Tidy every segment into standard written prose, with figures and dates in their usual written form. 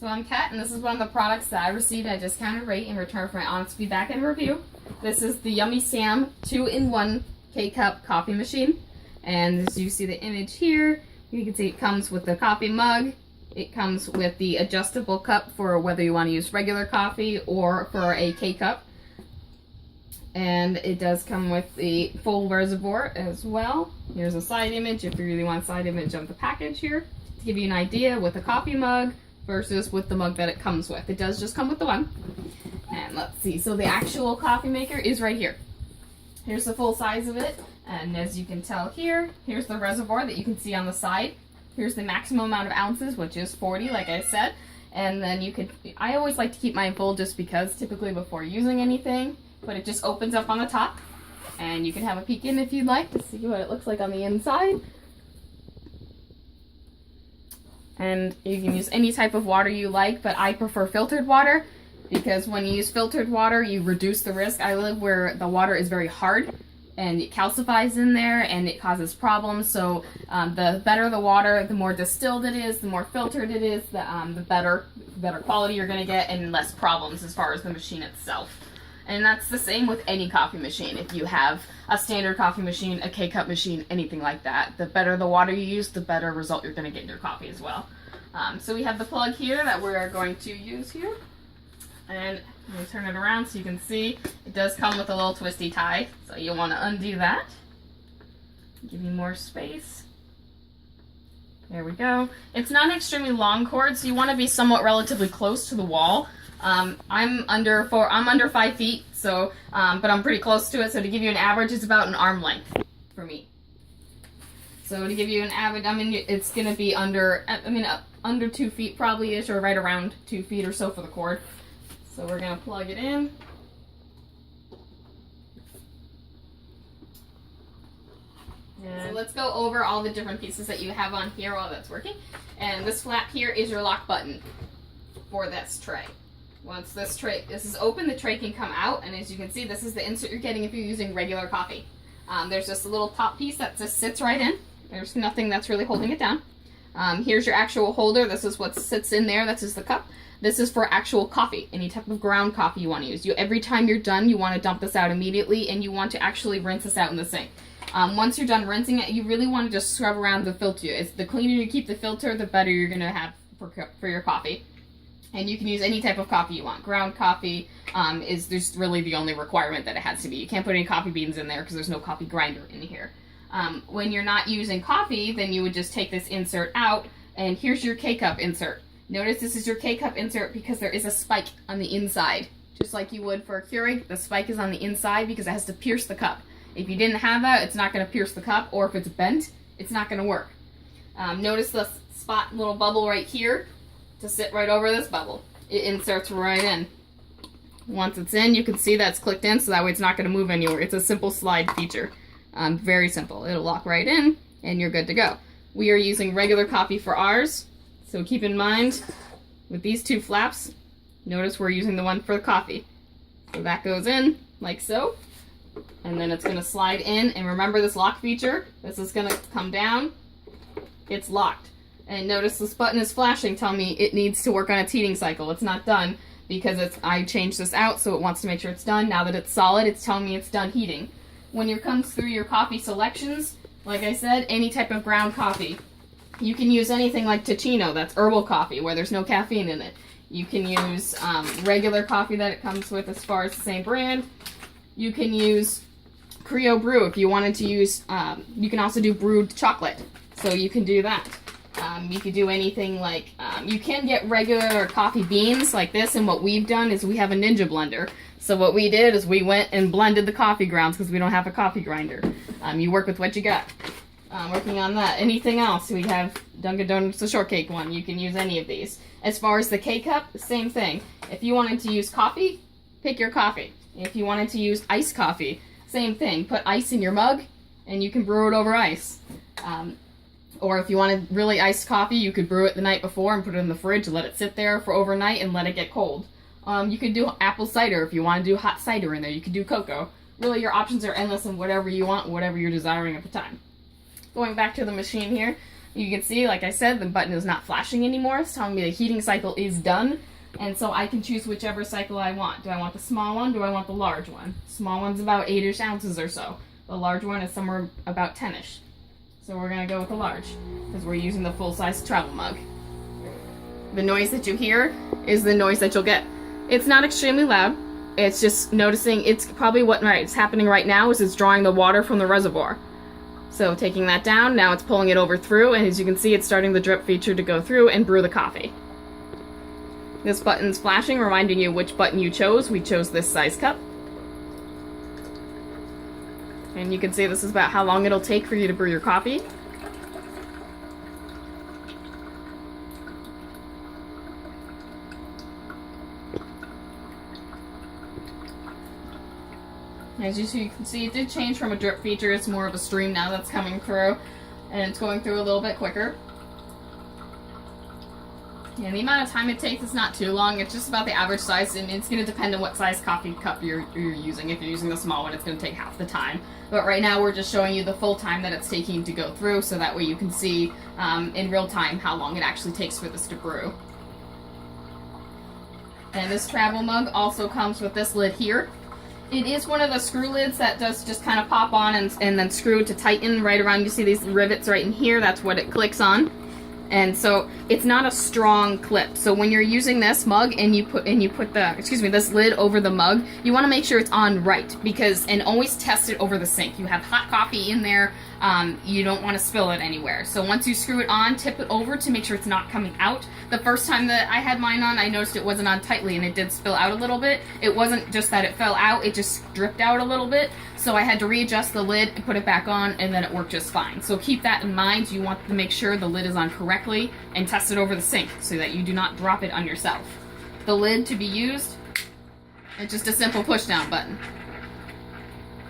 So I'm Kat, and this is one of the products that I received at a discounted rate in return for my honest feedback and review. This is the Yummy Sam 2-in-1 K-Cup coffee machine. And as you see the image here, you can see it comes with the coffee mug. It comes with the adjustable cup for whether you want to use regular coffee or for a K-Cup. And it does come with the full reservoir as well. Here's a side image if you really want a side image of the package here to give you an idea with the coffee mug versus with the mug that it comes with. It does just come with the one. And let's see, so the actual coffee maker is right here. Here's the full size of it, and as you can tell here, here's the reservoir that you can see on the side. Here's the maximum amount of ounces, which is 40, like I said. And then you could, I always like to keep mine full just because typically before using anything, but it just opens up on the top. And you can have a peek in if you'd like to see what it looks like on the inside. And you can use any type of water you like, but I prefer filtered water because when you use filtered water, you reduce the risk. I live where the water is very hard and it calcifies in there and it causes problems. So the better the water, the more distilled it is, the more filtered it is, the better quality you're going to get and less problems as far as the machine itself. And that's the same with any coffee machine. If you have a standard coffee machine, a K-Cup machine, anything like that, the better the water you use, the better result you're going to get in your coffee as well. So we have the plug here that we're going to use here. And let me turn it around so you can see it does come with a little twisty tie. So you'll want to undo that. Give you more space. There we go. It's not an extremely long cord, so you want to be somewhat relatively close to the wall. I'm under 5 feet, so but I'm pretty close to it. So to give you an average, it's about an arm length for me. So to give you an average, it's gonna be under 2 feet probably ish, or right around 2 feet or so for the cord. So we're gonna plug it in. So let's go over all the different pieces that you have on here while that's working. And this flap here is your lock button for this tray. Once this is open, the tray can come out, and as you can see, this is the insert you're getting if you're using regular coffee. There's just a little top piece that just sits right in. There's nothing that's really holding it down. Here's your actual holder. This is what sits in there. That's just the cup. This is for actual coffee, any type of ground coffee you want to use. Every time you're done, you want to dump this out immediately, and you want to actually rinse this out in the sink. Once you're done rinsing it, you really want to just scrub around the filter. The cleaner you keep the filter, the better you're going to have for your coffee. And you can use any type of coffee you want. Ground coffee is there's really the only requirement that it has to be. You can't put any coffee beans in there because there's no coffee grinder in here. When you're not using coffee, then you would just take this insert out, and here's your K-Cup insert. Notice this is your K-Cup insert because there is a spike on the inside. Just like you would for a Keurig, the spike is on the inside because it has to pierce the cup. If you didn't have that, it's not going to pierce the cup, or if it's bent, it's not going to work. Notice the spot little bubble right here to sit right over this bubble. It inserts right in. Once it's in, you can see that's clicked in, so that way it's not going to move anywhere. It's a simple slide feature. Very simple. It'll lock right in, and you're good to go. We are using regular coffee for ours, so keep in mind, with these two flaps, notice we're using the one for the coffee. So that goes in, like so, and then it's going to slide in, and remember this lock feature, this is going to come down, it's locked. And notice this button is flashing, telling me it needs to work on its heating cycle. It's not done because I changed this out, so it wants to make sure it's done. Now that it's solid, it's telling me it's done heating. When you come through your coffee selections, like I said, any type of ground coffee. You can use anything like Ticino, that's herbal coffee, where there's no caffeine in it. You can use regular coffee that it comes with as far as the same brand. You can use Creo Brew if you wanted to use, you can also do brewed chocolate, so you can do that. You could do anything like, you can get regular coffee beans like this, and what we've done is we have a Ninja blender. So what we did is we went and blended the coffee grounds because we don't have a coffee grinder. You work with what you got. Working on that. Anything else? We have Dunkin' Donuts, the shortcake one. You can use any of these. As far as the K-Cup, same thing. If you wanted to use coffee, pick your coffee. If you wanted to use iced coffee, same thing. Put ice in your mug, and you can brew it over ice. Or if you wanted really iced coffee, you could brew it the night before and put it in the fridge, let it sit there for overnight, and let it get cold. You could do apple cider if you want to do hot cider in there. You could do cocoa. Really, your options are endless and whatever you want, whatever you're desiring at the time. Going back to the machine here, You can see, like I said, the button is not flashing anymore. It's telling me the heating cycle is done. And so I can choose whichever cycle I want. Do I want the small one? Do I want the large one? Small one's about 8-ish ounces or so. The large one is somewhere about 10-ish. So we're gonna go with the large because we're using the full-size travel mug. The noise that you hear is the noise that you'll get. It's not extremely loud. It's just noticing, it's probably what it's happening right now is it's drawing the water from the reservoir. So taking that down, now it's pulling it over through, and as you can see, it's starting the drip feature to go through and brew the coffee. This button's flashing, reminding you which button you chose. We chose this size cup. And you can see this is about how long it'll take for you to brew your coffee. As you can see, it did change from a drip feature. It's more of a stream now that's coming through, and it's going through a little bit quicker. And the amount of time it takes is not too long. It's just about the average size, and it's going to depend on what size coffee cup you're using. If you're using the small one, it's going to take half the time. But right now, we're just showing you the full time that it's taking to go through, so that way you can see in real time how long it actually takes for this to brew. And this travel mug also comes with this lid here. It is one of the screw lids that does just kind of pop on and then screw to tighten right around. You see these rivets right in here, that's what it clicks on. And so it's not a strong clip. So when you're using this mug and you put this lid over the mug, you want to make sure it's on right, and always test it over the sink. You have hot coffee in there, you don't want to spill it anywhere. So once you screw it on, tip it over to make sure it's not coming out. The first time that I had mine on, I noticed it wasn't on tightly and it did spill out a little bit. It wasn't just that it fell out, it just dripped out a little bit. So I had to readjust the lid and put it back on, and then it worked just fine. So keep that in mind. You want to make sure the lid is on correctly and test it over the sink so that you do not drop it on yourself. The lid to be used, it's just a simple push down button.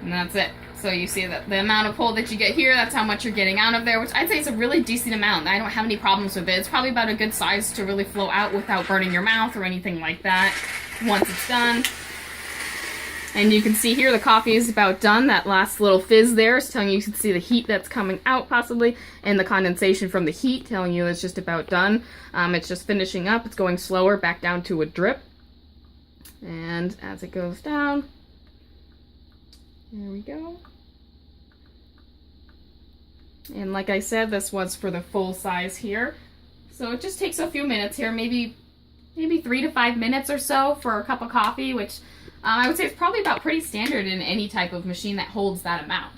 And that's it. So you see that the amount of pull that you get here, that's how much you're getting out of there, which I'd say is a really decent amount. I don't have any problems with it. It's probably about a good size to really flow out without burning your mouth or anything like that once it's done. And you can see here the coffee is about done. That last little fizz there is telling you can see the heat that's coming out possibly, and the condensation from the heat telling you it's just about done. It's just finishing up. It's going slower back down to a drip. And as it goes down, there we go. And like I said, this was for the full size here. So it just takes a few minutes here, maybe 3 to 5 minutes or so for a cup of coffee, which I would say it's probably about pretty standard in any type of machine that holds that amount.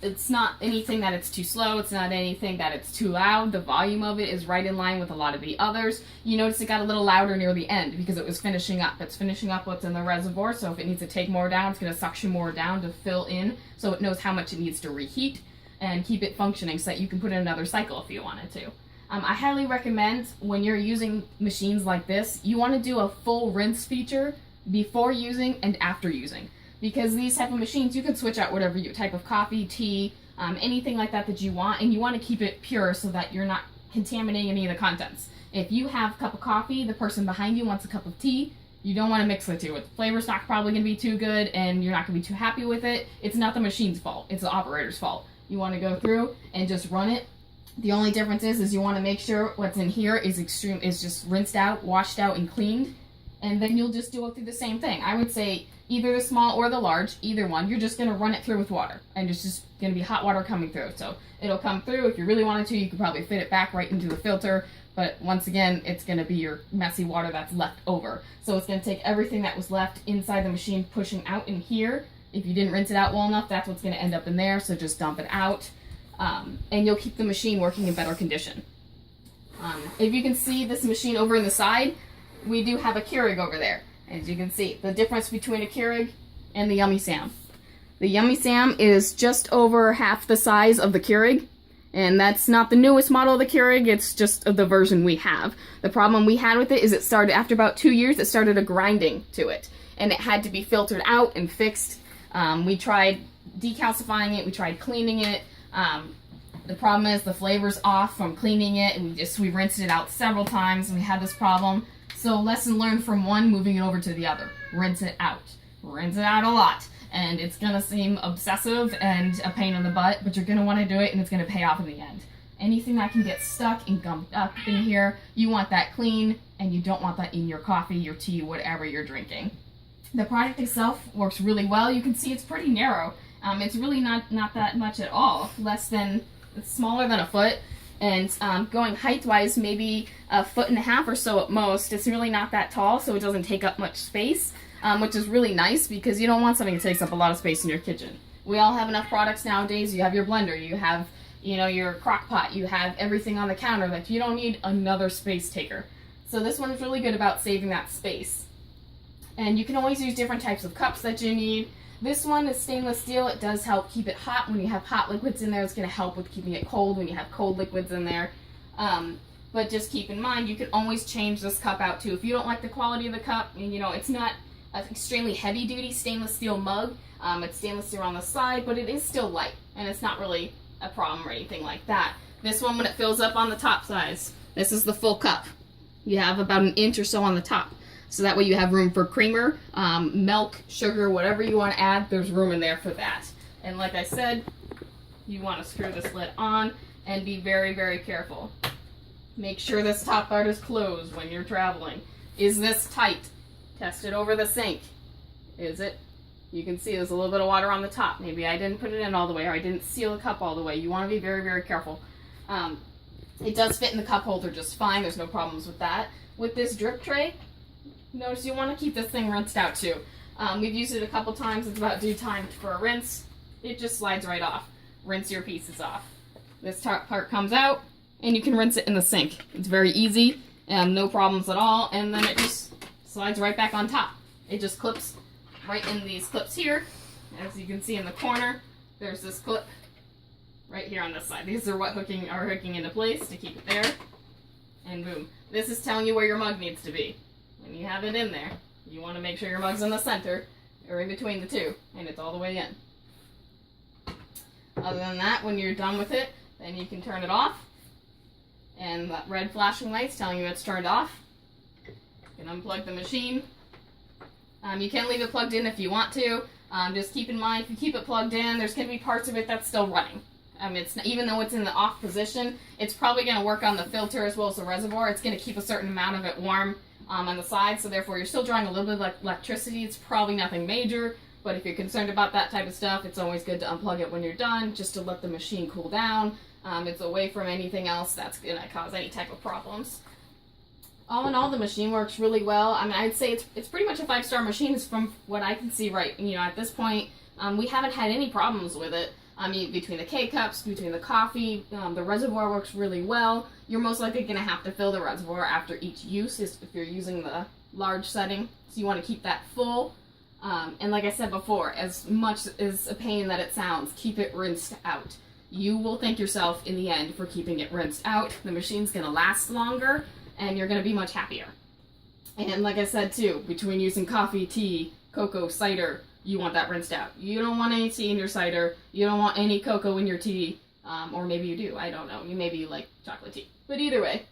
It's not anything that it's too slow, it's not anything that it's too loud. The volume of it is right in line with a lot of the others. You notice it got a little louder near the end because it was finishing up. It's finishing up what's in the reservoir, so if it needs to take more down, it's going to suction more down to fill in so it knows how much it needs to reheat and keep it functioning so that you can put in another cycle if you wanted to. I highly recommend when you're using machines like this, you want to do a full rinse feature before using and after using, because these type of machines you can switch out whatever type of coffee, tea, anything like that you want, and you want to keep it pure so that you're not contaminating any of the contents. If you have a cup of coffee, the person behind you wants a cup of tea, you don't want to mix the two. The flavor's not probably going to be too good and you're not going to be too happy with it. It's not the machine's fault, it's the operator's fault. You want to go through and just run it. The only difference is you want to make sure what's in here is just rinsed out, washed out, and cleaned. And then you'll just do it through the same thing. I would say either the small or the large, either one, you're just going to run it through with water. And it's just going to be hot water coming through. So it'll come through. If you really wanted to, you could probably fit it back right into the filter. But once again, it's going to be your messy water that's left over. So it's going to take everything that was left inside the machine pushing out in here. If you didn't rinse it out well enough, that's what's going to end up in there. So just dump it out. And you'll keep the machine working in better condition. If you can see this machine over in the side, we do have a Keurig over there. As you can see, the difference between a Keurig and the Yummy Sam. The Yummy Sam is just over half the size of the Keurig, and that's not the newest model of the Keurig, it's just the version we have. The problem we had with it is it started, after about 2 years, it started a grinding to it, and it had to be filtered out and fixed. We tried decalcifying it, we tried cleaning it. The problem is the flavor's off from cleaning it, and we rinsed it out several times, and we had this problem. So lesson learned from one, moving it over to the other. Rinse it out. Rinse it out a lot. And it's going to seem obsessive and a pain in the butt, but you're going to want to do it, and it's going to pay off in the end. Anything that can get stuck and gummed up in here, you want that clean, and you don't want that in your coffee, your tea, whatever you're drinking. The product itself works really well. You can see it's pretty narrow. It's really not that much at all, it's smaller than a foot, and going height-wise, maybe 1.5 feet or so at most. It's really not that tall, so it doesn't take up much space, which is really nice because you don't want something that takes up a lot of space in your kitchen. We all have enough products nowadays. You have your blender, you have your crock pot, you have everything on the counter that you don't need another space taker. So this one is really good about saving that space. And you can always use different types of cups that you need. This one is stainless steel. It does help keep it hot. When you have hot liquids in there, it's going to help with keeping it cold when you have cold liquids in there. But just keep in mind, you can always change this cup out too. If you don't like the quality of the cup, it's not an extremely heavy-duty stainless steel mug. It's stainless steel on the side, but it is still light, and it's not really a problem or anything like that. This one, when it fills up on the top size, this is the full cup. You have about 1 inch or so on the top. So that way you have room for creamer, milk, sugar, whatever you want to add, there's room in there for that. And like I said, you want to screw this lid on and be very, very careful. Make sure this top part is closed when you're traveling. Is this tight? Test it over the sink. Is it? You can see there's a little bit of water on the top. Maybe I didn't put it in all the way, or I didn't seal the cup all the way. You want to be very, very careful. It does fit in the cup holder just fine. There's no problems with that. With this drip tray, notice you want to keep this thing rinsed out too. We've used it a couple times. It's about due time for a rinse. It just slides right off. Rinse your pieces off. This top part comes out, and you can rinse it in the sink. It's very easy, no problems at all, and then it just slides right back on top. It just clips right in these clips here. As you can see in the corner, there's this clip right here on this side. These are what are hooking into place to keep it there, and boom. This is telling you where your mug needs to be. When you have it in there, you want to make sure your mug's in the center, or in between the two, and it's all the way in. Other than that, when you're done with it, then you can turn it off, and that red flashing light's telling you it's turned off. You can unplug the machine. You can leave it plugged in if you want to. Just keep in mind, if you keep it plugged in, there's going to be parts of it that's still running. Even though it's in the off position, it's probably going to work on the filter as well as the reservoir. It's going to keep a certain amount of it warm on the side, so therefore you're still drawing a little bit of electricity. It's probably nothing major, but if you're concerned about that type of stuff, it's always good to unplug it when you're done, just to let the machine cool down. It's away from anything else that's going to cause any type of problems. All in all, the machine works really well. I'd say it's pretty much a 5-star machine from what I can see right, at this point. We haven't had any problems with it. Between the K-cups, between the coffee, the reservoir works really well. You're most likely going to have to fill the reservoir after each use if you're using the large setting. So you want to keep that full. And like I said before, as much as a pain that it sounds, keep it rinsed out. You will thank yourself in the end for keeping it rinsed out. The machine's going to last longer, and you're going to be much happier. And like I said too, between using coffee, tea, cocoa, cider, you want that rinsed out. You don't want any tea in your cider. You don't want any cocoa in your tea. Or maybe you do. I don't know. Maybe you like chocolate tea. But either way,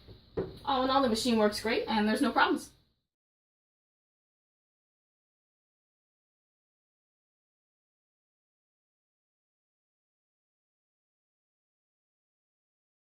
all in all, the machine works great, and there's no problems.